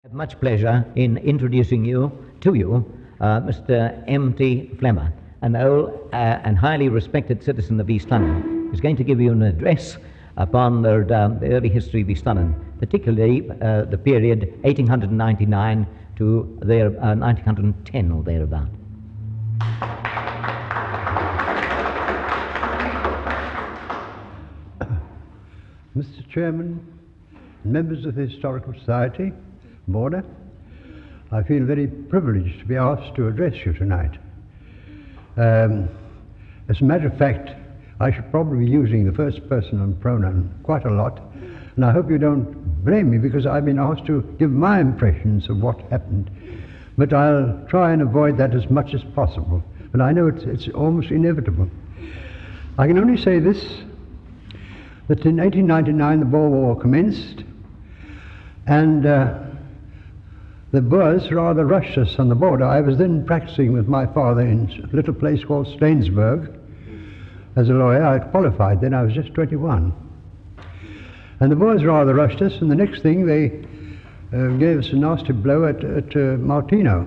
I have much pleasure in introducing to you Mr. M.T. Flemmer, an old and highly respected citizen of East London, who's going to give you an address upon the early history of East London, particularly the period 1899 to 1910 or thereabout. Mr. Chairman, members of the Historical Society, Boarder, I feel very privileged to be asked to address you tonight. As a matter of fact, I should probably be using the first person pronoun quite a lot, and I hope you don't blame me because I've been asked to give my impressions of what happened, but I'll try and avoid that as much as possible, but I know it's almost inevitable. I can only say this, that in 1899 the Boer War commenced, and the Boers rather rushed us on the border. I was then practicing with my father in a little place called Stainsburg as a lawyer. I had qualified then, I was just 21. And the Boers rather rushed us, and the next thing they gave us a nasty blow at Martino.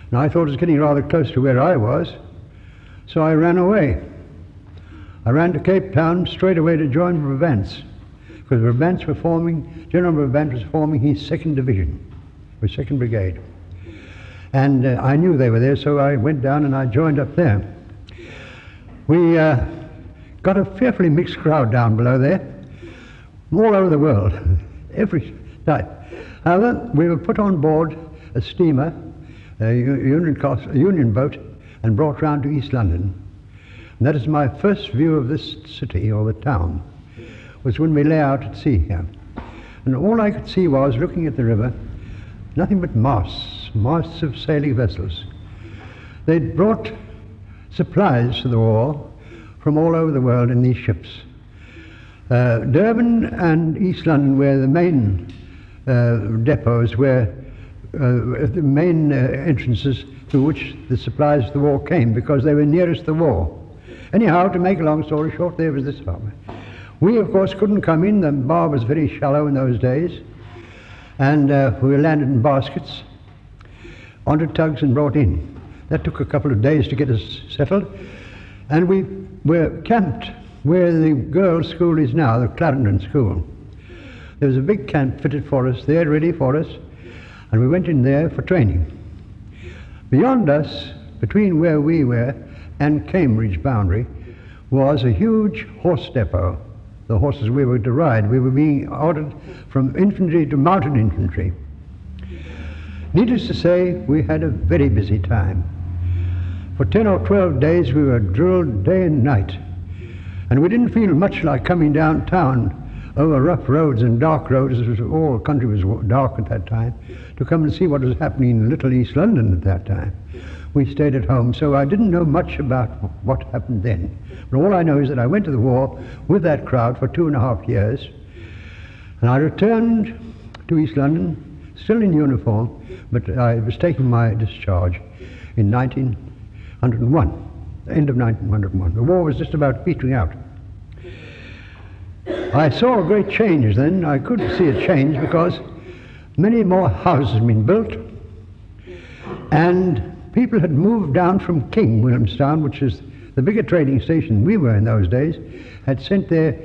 And I thought it was getting rather close to where I was, so I ran away. I ran to Cape Town straight away to join Brabants, because General Brabant was forming his 2nd Division, his 2nd Brigade. And I knew they were there, so I went down and I joined up there. We got a fearfully mixed crowd down below there, all over the world, every type. However, we were put on board a steamer, a Union boat, and brought round to East London. And that is my first view of this city, or the town, was when we lay out at sea here. And all I could see was, looking at the river, nothing but masts of sailing vessels. They'd brought supplies to the war from all over the world in these ships. Durban and East London were the main depots, where the main entrances through which the supplies of the war came, because they were nearest the war. Anyhow, to make a long story short, there was this harbour. We, of course, couldn't come in. The bar was very shallow in those days, and we were landed in baskets, onto tugs and brought in. That took a couple of days to get us settled, and we were camped where the girls' school is now, the Clarendon School. There was a big camp fitted for us there, ready for us, and we went in there for training. Beyond us, between where we were and Cambridge boundary, was a huge horse depot. The horses we were to ride. We were being ordered from infantry to mounted infantry. Needless to say, we had a very busy time. For 10 or 12 days we were drilled day and night, and we didn't feel much like coming downtown over rough roads and dark roads, as all the country was dark at that time, to come and see what was happening in little East London at that time. We stayed at home, so I didn't know much about what happened then. But all I know is that I went to the war with that crowd for 2.5 years, and I returned to East London, still in uniform, but I was taking my discharge in 1901, the end of 1901. The war was just about petering out. I saw a great change then. I could see a change because many more houses had been built, and people had moved down from King, Williamstown, which is the bigger trading station we were in those days, had sent their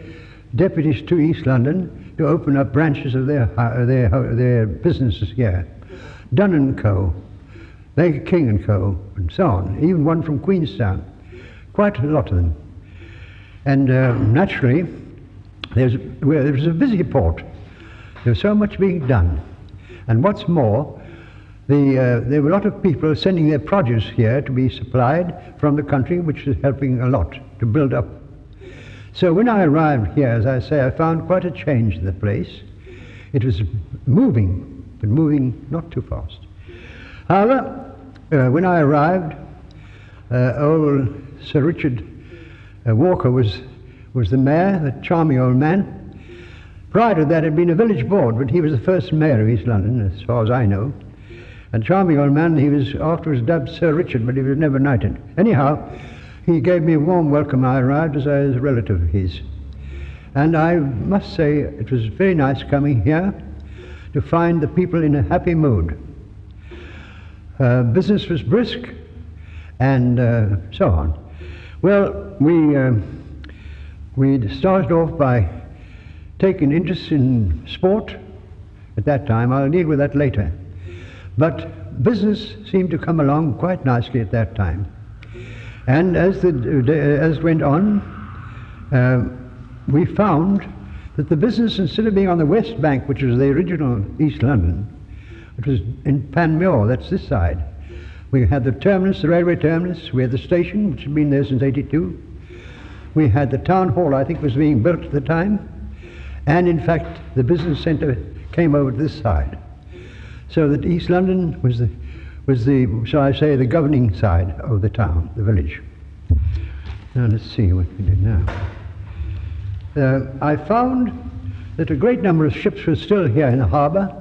deputies to East London to open up branches of their businesses here. Dunn & Co., Baker King & Co., and so on, even one from Queenstown, quite a lot of them. And naturally, there was a busy port. There was so much being done. And what's more, there were a lot of people sending their produce here to be supplied from the country, which is helping a lot to build up. So when I arrived here, as I say, I found quite a change in the place. It was moving, but moving not too fast. However, when I arrived, old Sir Richard Walker was the mayor, the charming old man. Prior to that had been a village board, but he was the first mayor of East London, as far as I know. And charming old man, he was afterwards dubbed Sir Richard, but he was never knighted. Anyhow, he gave me a warm welcome when I arrived, as I was a relative of his. And I must say, it was very nice coming here to find the people in a happy mood. Business was brisk, and so on. Well, we started off by taking interest in sport at that time. I'll deal with that later. But business seemed to come along quite nicely at that time. And as went on, we found that the business, instead of being on the west bank, which was the original East London, it was in Panmure, that's this side. We had the terminus, the railway terminus, we had the station, which had been there since '82. We had the town hall, I think was being built at the time, and in fact the business centre came over to this side. So that East London was the, shall I say, the governing side of the town, the village. Now let's see what we do now. I found that a great number of ships were still here in the harbour.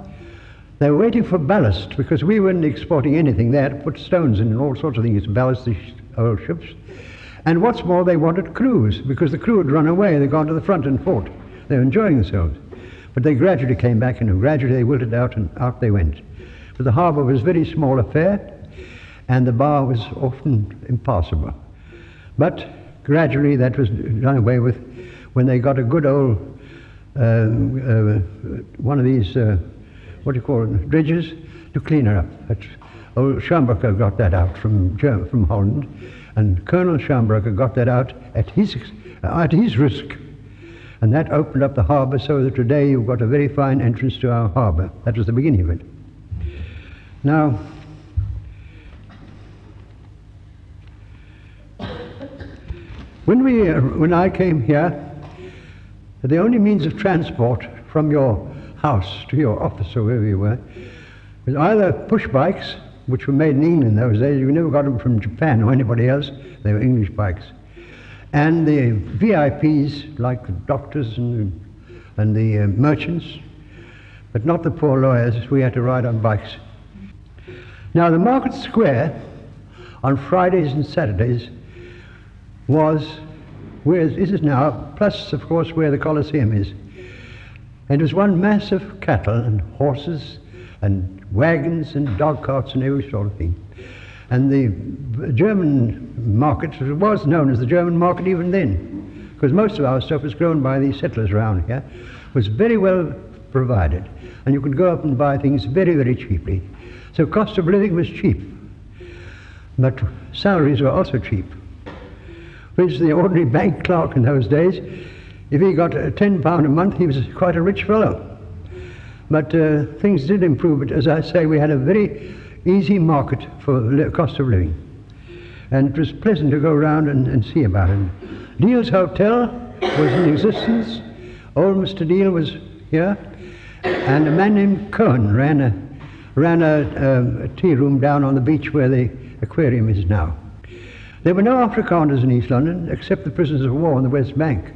They were waiting for ballast, because we weren't exporting anything. They had to put stones in and all sorts of things to ballast these old ships. And what's more, they wanted crews, because the crew had run away. They'd gone to the front and fought. They were enjoying themselves. But they gradually came back, and gradually they wilted out, and out they went. But the harbour was a very small affair, and the bar was often impassable. But gradually that was done away with when they got a good old one of these what do you call it, dredges to clean her up. That's, old Schambrecher got that out from Holland, and Colonel Schambrecher got that out at his risk, and that opened up the harbour so that today you've got a very fine entrance to our harbour. That was the beginning of it. Now, when I came here, the only means of transport from your house to your office or wherever you were was either push bikes, which were made in England in those days. You never got them from Japan or anybody else. They were English bikes. And the VIPs, like the doctors and the merchants, but not the poor lawyers. We had to ride on bikes. Now, the market square on Fridays and Saturdays was where it is now, plus, of course, where the Colosseum is. And it was one mass of cattle and horses and wagons and dog carts and every sort of thing. And the German market was known as the German market even then, because most of our stuff was grown by these settlers around here, was very well provided. And you could go up and buy things very, very cheaply. So cost of living was cheap, but salaries were also cheap. Which the ordinary bank clerk in those days, if he got £10 a month, he was quite a rich fellow. But things did improve. But as I say, we had a very easy market for cost of living. And it was pleasant to go around and see about it. Deal's Hotel was in existence. Old Mr. Deal was here. And a man named Cohen ran a tea room down on the beach where the aquarium is now. There were no Afrikaners in East London, except the prisoners of war on the West Bank.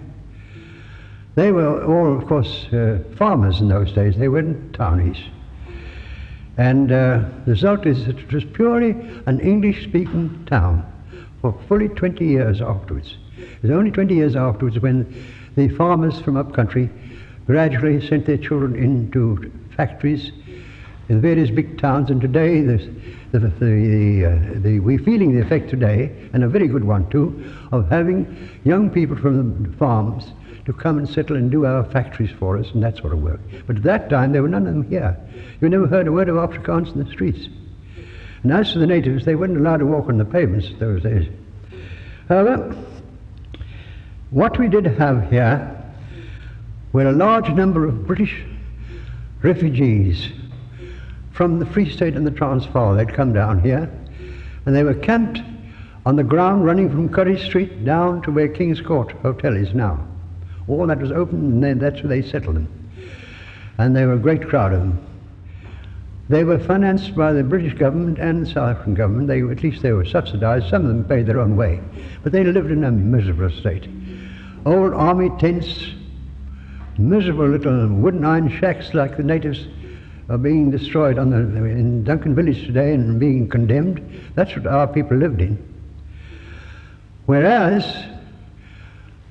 They were all, of course, farmers in those days. They weren't townies. And the result is that it was purely an English-speaking town for fully 20 years afterwards. It was only 20 years afterwards when the farmers from upcountry gradually sent their children into factories in various big towns, and today we're feeling the effect today, and a very good one too, of having young people from the farms to come and settle and do our factories for us and that sort of work. But at that time there were none of them here. You never heard a word of Afrikaans in the streets. And as for the natives, they weren't allowed to walk on the pavements those days. However, what we did have here were a large number of British refugees from the Free State and the Transvaal. They'd come down here, and they were camped on the ground running from Curry Street down to where King's Court Hotel is now. All that was open, and then that's where they settled them. And there were a great crowd of them. They were financed by the British government and the South African government. At least they were subsidized. Some of them paid their own way. But they lived in a miserable state. Old army tents, miserable little wooden iron shacks like the natives are being destroyed in Duncan Village today and being condemned. That's what our people lived in. Whereas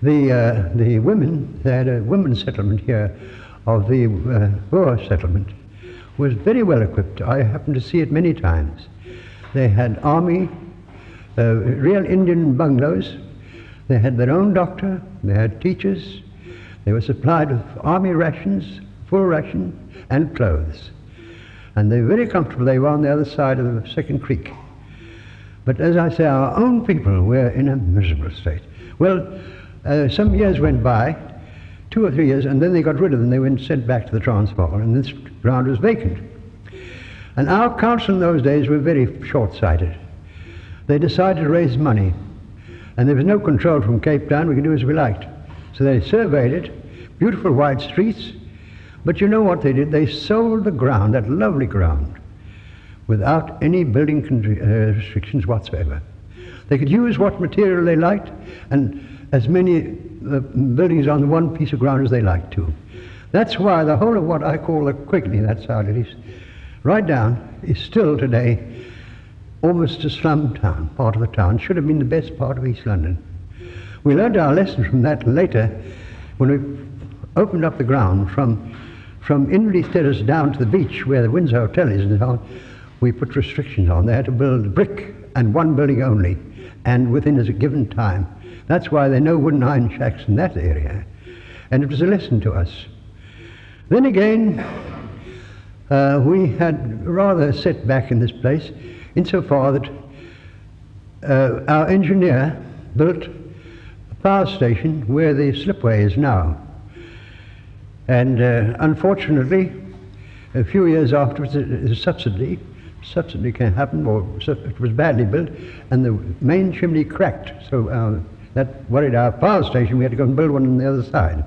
the women, they had a women's settlement here of the Boer settlement. was very well equipped. I happened to see it many times. They had army, real Indian bungalows. They had their own doctor. They had teachers. They were supplied with army rations, full ration, and clothes. And they were very comfortable. They were on the other side of the second creek. But as I say, our own people were in a miserable state. Well, some years went by, 2 or 3 years, and then they got rid of them. They went sent back to the Transvaal, and this ground was vacant. And our council in those days were very short-sighted. They decided to raise money, and there was no control from Cape Town. We could do as we liked. So they surveyed it, beautiful wide streets, but you know what they did? They sold the ground, that lovely ground, without any building restrictions whatsoever. They could use what material they liked, and as many buildings on the one piece of ground as they liked to. That's why the whole of what I call the Quigney, that's how it is, right down, is still today almost a slum town, part of the town. Should have been the best part of East London. We learned our lesson from that later when we opened up the ground from Inverley Terrace down to the beach where the Windsor Hotel is and so on. We put restrictions on. They had to build brick and one building only, and within a given time. That's why there are no wooden iron shacks in that area. And it was a lesson to us. Then again, we had rather set back in this place insofar that our engineer built a power station where the slipway is now. And unfortunately, a few years afterwards, a subsidy can happen, or it was badly built, and the main chimney cracked. So that worried our power station. We had to go and build one on the other side.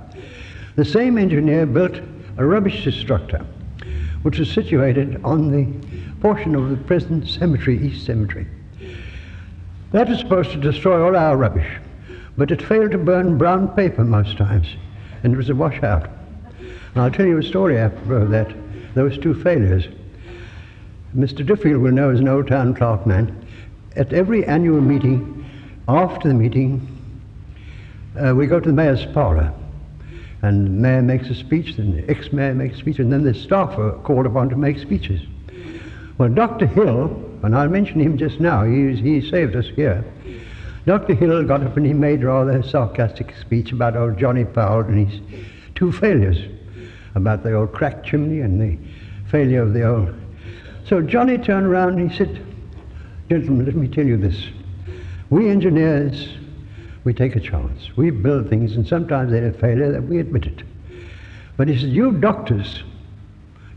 The same engineer built a rubbish destructor, which was situated on the portion of the present cemetery, East Cemetery. That was supposed to destroy all our rubbish, but it failed to burn brown paper most times, and it was a washout. And I'll tell you a story after that, those two failures. Mr. Duffield will know as an Old Town clerk man, at every annual meeting, after the meeting, we go to the mayor's parlour, and the mayor makes a speech, then the ex-mayor makes a speech, and then the staff are called upon to make speeches. Well, Dr. Hill, and I'll mention him just now, he saved us here. Dr. Hill got up and he made rather a sarcastic speech about old Johnny Powell and his two failures, about the old cracked chimney and the failure of the old. So Johnny turned around and he said, "Gentlemen, let me tell you this. We engineers, we take a chance. We build things, and sometimes they're a failure, that we admit it. But he said, you doctors,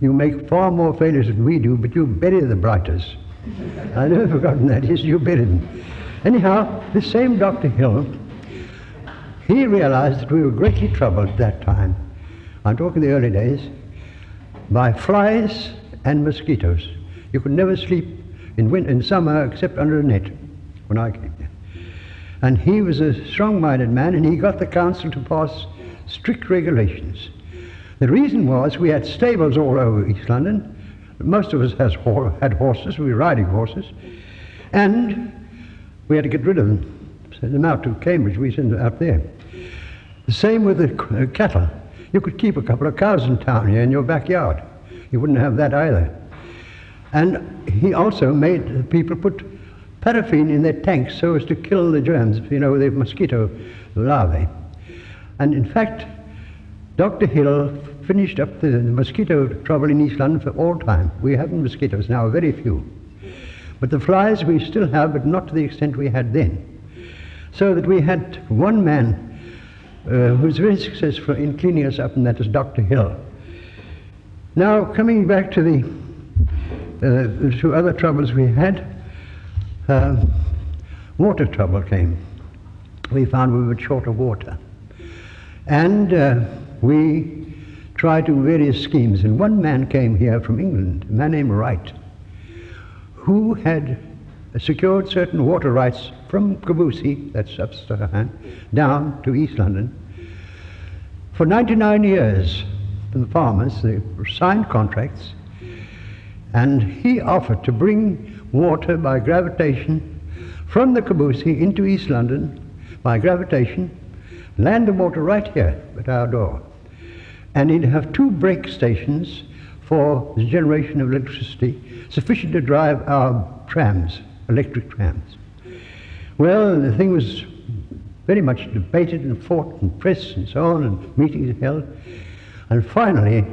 you make far more failures than we do, but you bury the brighters." I've never forgotten that. He said, you bury them. Anyhow, this same Dr. Hill, he realized that we were greatly troubled at that time, I'm talking the early days, by flies and mosquitoes. You could never sleep in summer except under a net when I came there. And he was a strong-minded man, and he got the council to pass strict regulations. The reason was we had stables all over East London. Most of us had horses, we were riding horses, and we had to get rid of them. Send them out to Cambridge, we sent them out there. The same with the cattle. You could keep a couple of cows in town here in your backyard. You wouldn't have that either. And he also made people put paraffin in their tanks so as to kill the germs, you know, the mosquito larvae. And in fact, Dr. Hill finished up the mosquito trouble in East London for all time. We haven't mosquitoes now, very few. But the flies we still have, but not to the extent we had then. So that we had one man who was very successful in cleaning us up, and that was Dr. Hill. Now, coming back to the two other troubles we had, water trouble came. We found we were short of water. And we tried to various schemes, and one man came here from England, a man named Wright, who had secured certain water rights from Kubusie, that's Upstahan, down to East London. For 99 years, the farmers, they signed contracts, and he offered to bring water by gravitation from the Kubusie into East London by gravitation, land the water right here at our door. And he'd have 2 break stations for the generation of electricity sufficient to drive our trams, electric trams. Well, the thing was very much debated and fought and pressed and so on, and meetings held. And finally,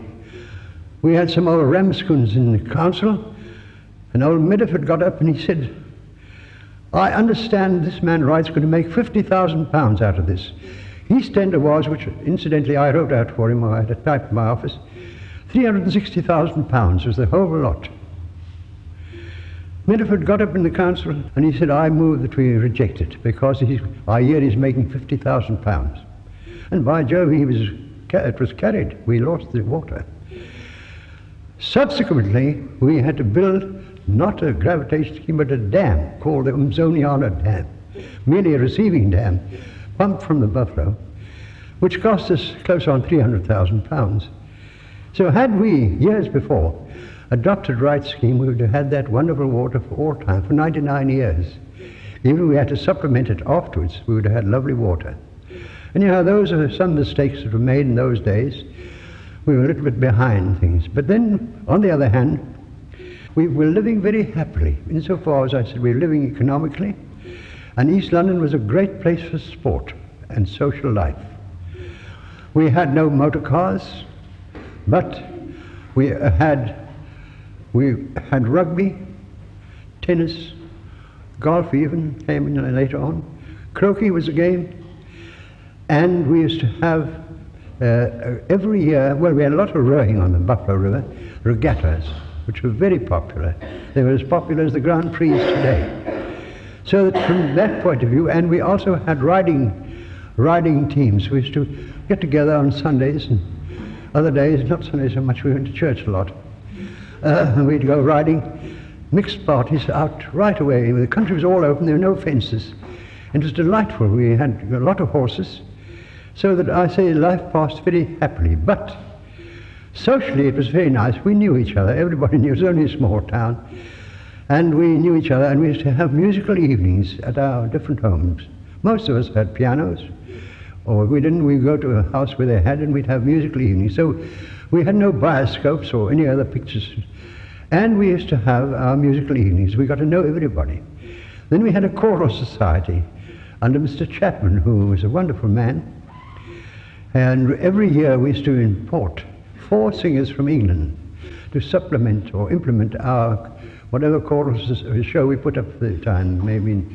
we had some old ramscoons in the council, and old Medford got up and he said, I understand this man Wright's going to make £50,000 out of this. His tender was, which incidentally I wrote out for him, I had it typed in my office, £360,000 was the whole lot. Medford got up in the council and he said, I move that we reject it because I hear he's making £50,000. And by Jove, it was carried. We lost the water. Subsequently, we had to build not a gravitation scheme, but a dam called the Umzoniana Dam, merely a receiving dam, pumped from the Buffalo, which cost us close on £300,000. So had we, years before, adopted Wright's scheme, we would have had that wonderful water for all time, for 99 years. Even if we had to supplement it afterwards, we would have had lovely water. And you know, those are some mistakes that were made in those days. We were a little bit behind things. But then, on the other hand, we were living very happily. Insofar as I said, we were living economically, and East London was a great place for sport and social life. We had no motor cars, but we had rugby, tennis, golf even came in later on. Croquet was a game, and we used to have every year, well, we had a lot of rowing on the Buffalo River, regattas, which were very popular. They were as popular as the Grand Prix today. So that from that point of view, and we also had riding teams. We used to get together on Sundays and other days, not Sundays so much, we went to church a lot. We'd go riding mixed parties out right away. The country was all open, there were no fences. It was delightful. We had a lot of horses, so that I say life passed very happily. But socially it was very nice. We knew each other. Everybody knew. It was only a small town. And we knew each other, and we used to have musical evenings at our different homes. Most of us had pianos, or if we didn't, we'd go to a house where they had, and we'd have musical evenings. So we had no bioscopes or any other pictures. And we used to have our musical evenings. We got to know everybody. Then we had a choral society under Mr. Chapman, who was a wonderful man. And every year we used to import 4 singers from England to supplement or implement our whatever choral show we put up at the time, maybe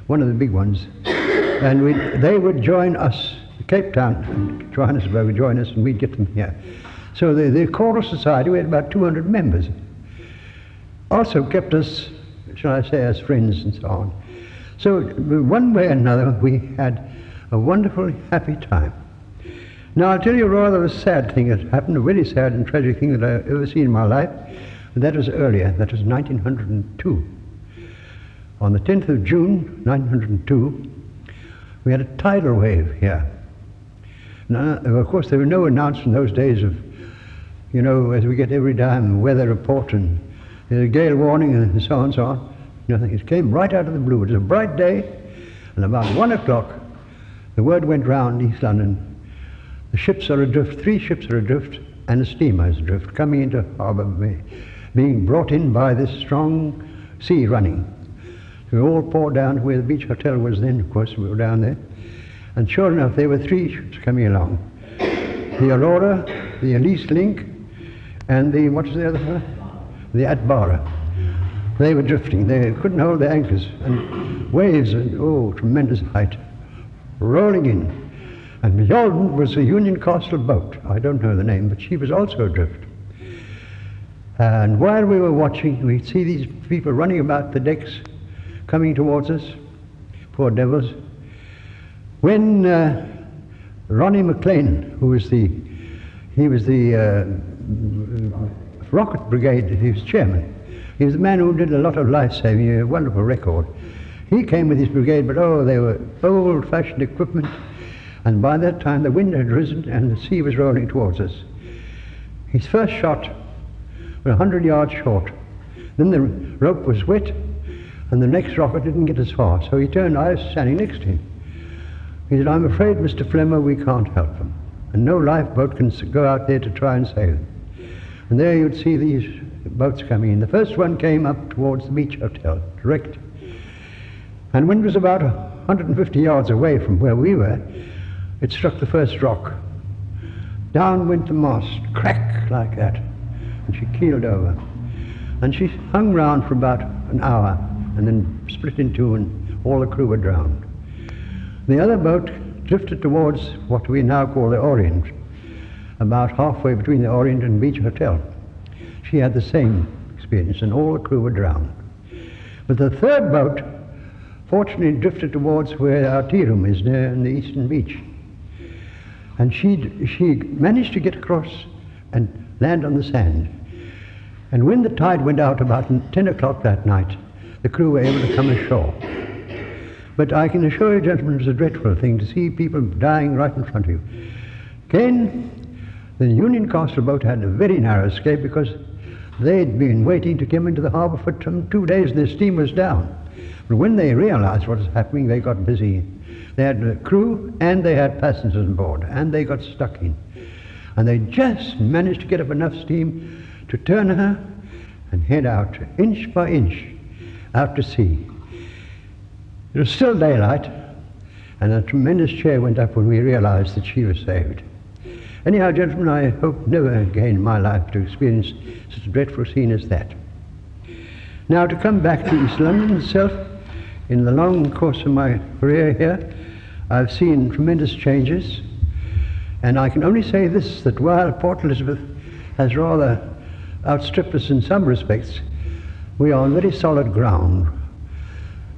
one of the big ones. And they would join us, Cape Town and Johannesburg would join us, and we'd get them here. So the Choral Society, we had about 200 members. Also kept us, shall I say, as friends and so on. So one way or another, we had a wonderfully happy time. Now I'll tell you a rather sad thing that happened, a very sad and tragic thing that I've ever seen in my life. And that was earlier, that was 1902. On the 10th of June, 1902, we had a tidal wave here. Now, of course, there were no announcements in those days of, you know, as we get every time, weather report and gale warning and so on and so on. Nothing. It came right out of the blue. It was a bright day, and about 1 o'clock, the word went round East London. The ships are adrift, 3 ships are adrift, and a steamer is adrift, coming into harbour bay, being brought in by this strong sea running. We all poured down to where the beach hotel was then, of course, we were down there. And sure enough, there were 3 ships coming along. The Aurora, the Elise Linck, and the, what's the other one? The Atbara. They were drifting. They couldn't hold their anchors. And waves, and oh, tremendous height, rolling in. And beyond was a Union Castle boat. I don't know the name, but she was also adrift. And while we were watching, we'd see these people running about the decks, coming towards us, poor devils. When Ronnie McLean, who was the Rocket Brigade, he was chairman. He was the man who did a lot of life-saving, a wonderful record. He came with his brigade, but oh, they were old-fashioned equipment, and by that time the wind had risen and the sea was rolling towards us. His first shot was 100 yards short. Then the rope was wet, and the next rocket didn't get as far, so he turned. I was standing next to him. He said, "I'm afraid, Mr. Flemmer, we can't help them, and no lifeboat can go out there to try and save them." And there you'd see these boats coming in. The first one came up towards the beach hotel, direct. And when it was about 150 yards away from where we were, it struck the first rock. Down went the mast, crack like that, and she keeled over. And she hung round for about an hour and then split in two, and all the crew were drowned. The other boat drifted towards what we now call the Orient, about halfway between the Orient and Beach Hotel. She had the same experience, and all the crew were drowned. But the third boat fortunately drifted towards where our tea room is, there in the eastern beach. And she managed to get across and land on the sand. And when the tide went out about 10 o'clock that night, the crew were able to come ashore. But I can assure you, gentlemen, it was a dreadful thing to see people dying right in front of you. Again, the Union Castle boat had a very narrow escape because they'd been waiting to come into the harbour for 2 days and their steam was down. But when they realized what was happening, they got busy. They had a crew and they had passengers on board, and they got stuck in. And they just managed to get up enough steam to turn her and head out, inch by inch, out to sea. It was still daylight, and a tremendous cheer went up when we realized that she was saved. Anyhow, gentlemen, I hope never again in my life to experience such a dreadful scene as that. Now, to come back to East London itself, in the long course of my career here, I've seen tremendous changes, and I can only say this, that while Port Elizabeth has rather outstripped us in some respects, we are on very solid ground.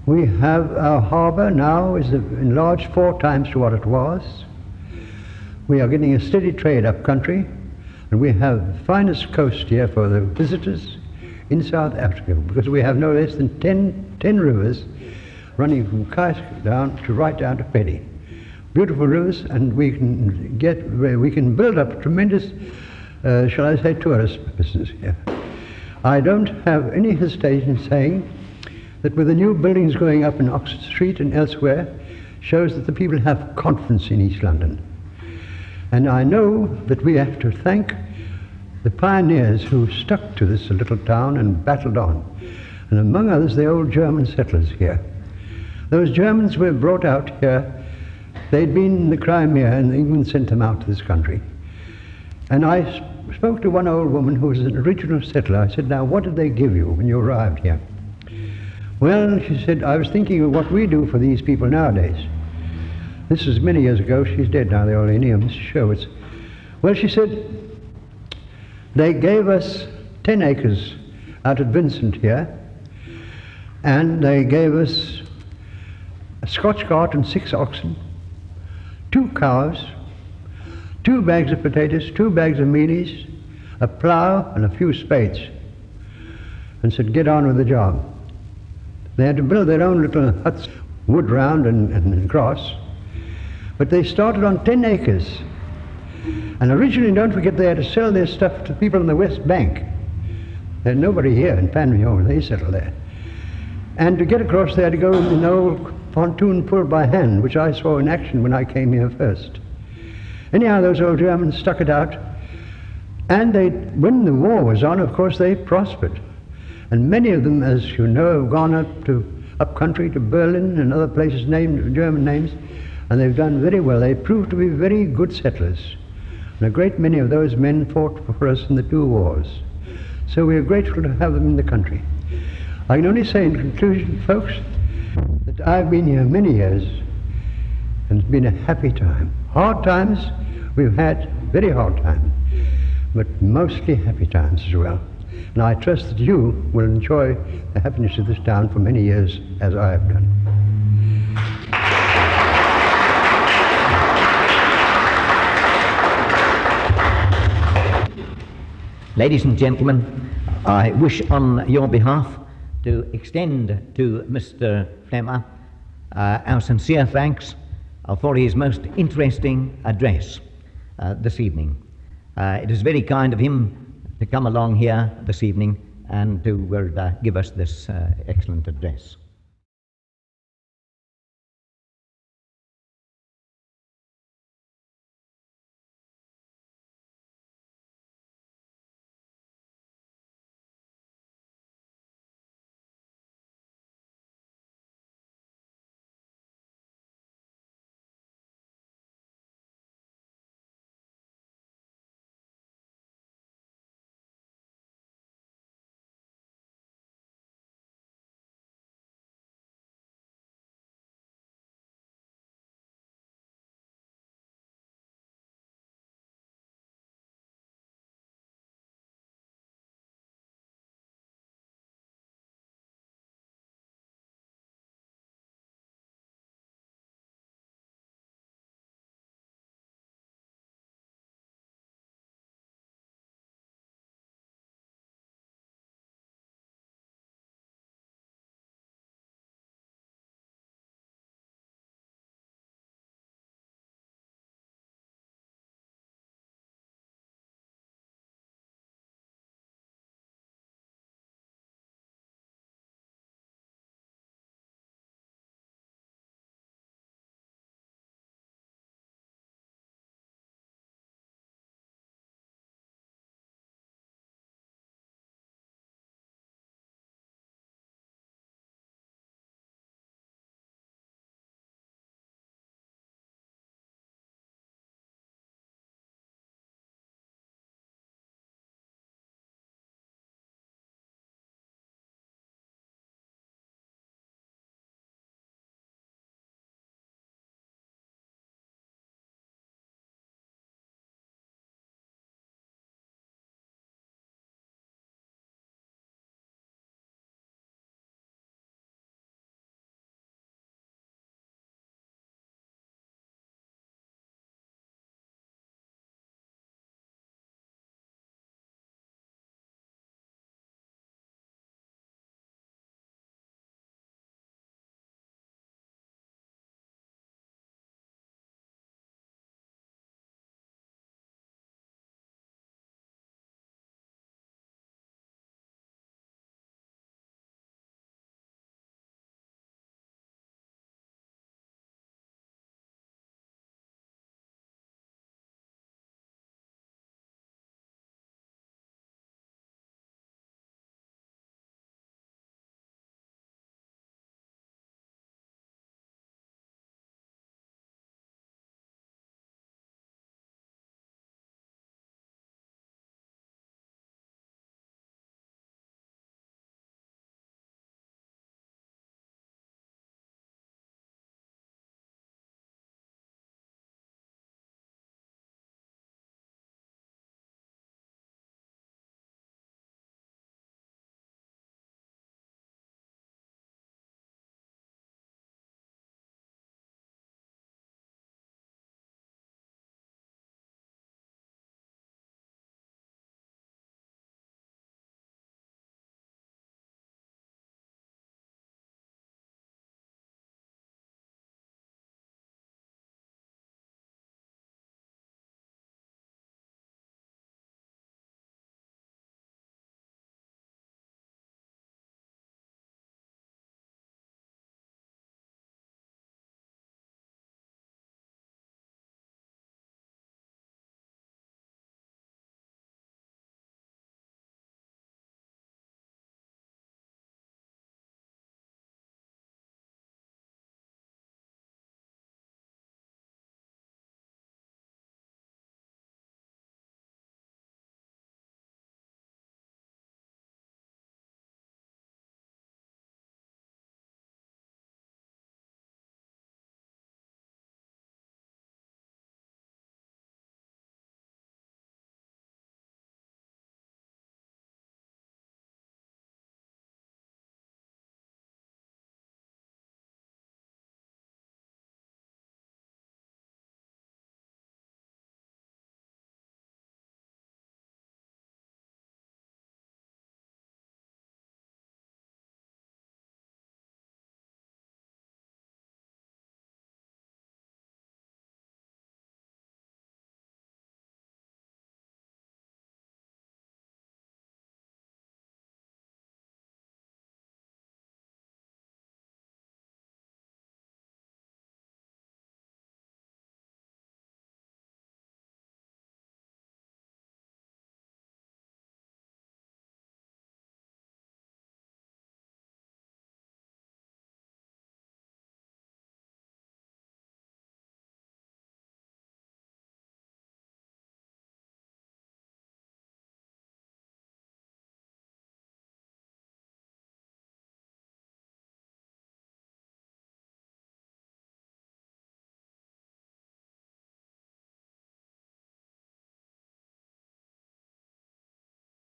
We have our harbour now is enlarged 4 times to what it was. We are getting a steady trade up country, and we have the finest coast here for the visitors in South Africa, because we have no less than 10 rivers running from Kubusie down to right down to Petty. Beautiful rivers, and we can build up tremendous, shall I say, tourist business here. I don't have any hesitation in saying that with the new buildings going up in Oxford Street and elsewhere, shows that the people have confidence in East London. And I know that we have to thank the pioneers who stuck to this little town and battled on, and among others the old German settlers here. Those Germans were brought out here. They'd been in the Crimea, and England sent them out to this country. And I spoke to one old woman who was an original settler. I said, now, what did they give you when you arrived here? Well, she said, I was thinking of what we do for these people nowadays. This was many years ago. She's dead now, the old lady, Mrs. Sherwood's. Well, she said, they gave us 10 acres out at Vincent here, and they gave us a Scotch cart and 6 oxen, 2 cows, 2 bags of potatoes, 2 bags of mealies, a plough and a few spades, and said, get on with the job. They had to build their own little huts, wood round and grass, but they started on 10 acres. And originally, don't forget, they had to sell their stuff to people on the West Bank. There's nobody here in Panmure, they settled there. And to get across, they had to go in an old pontoon pulled by hand, which I saw in action when I came here first. Anyhow, those old Germans stuck it out, and when the war was on, of course, they prospered. And many of them, as you know, have gone up country to Berlin and other places named German names, and they've done very well. They proved to be very good settlers. And a great many of those men fought for us in the 2 wars. So we are grateful to have them in the country. I can only say in conclusion, folks, that I've been here many years, and it's been a happy time. Hard times we've had, very hard times, but mostly happy times as well. And I trust that you will enjoy the happiness of this town for many years, as I have done. Ladies and gentlemen, I wish on your behalf to extend to Mr. Flemmer our sincere thanks for his most interesting address this evening. It is very kind of him to come along here this evening and to give us this excellent address.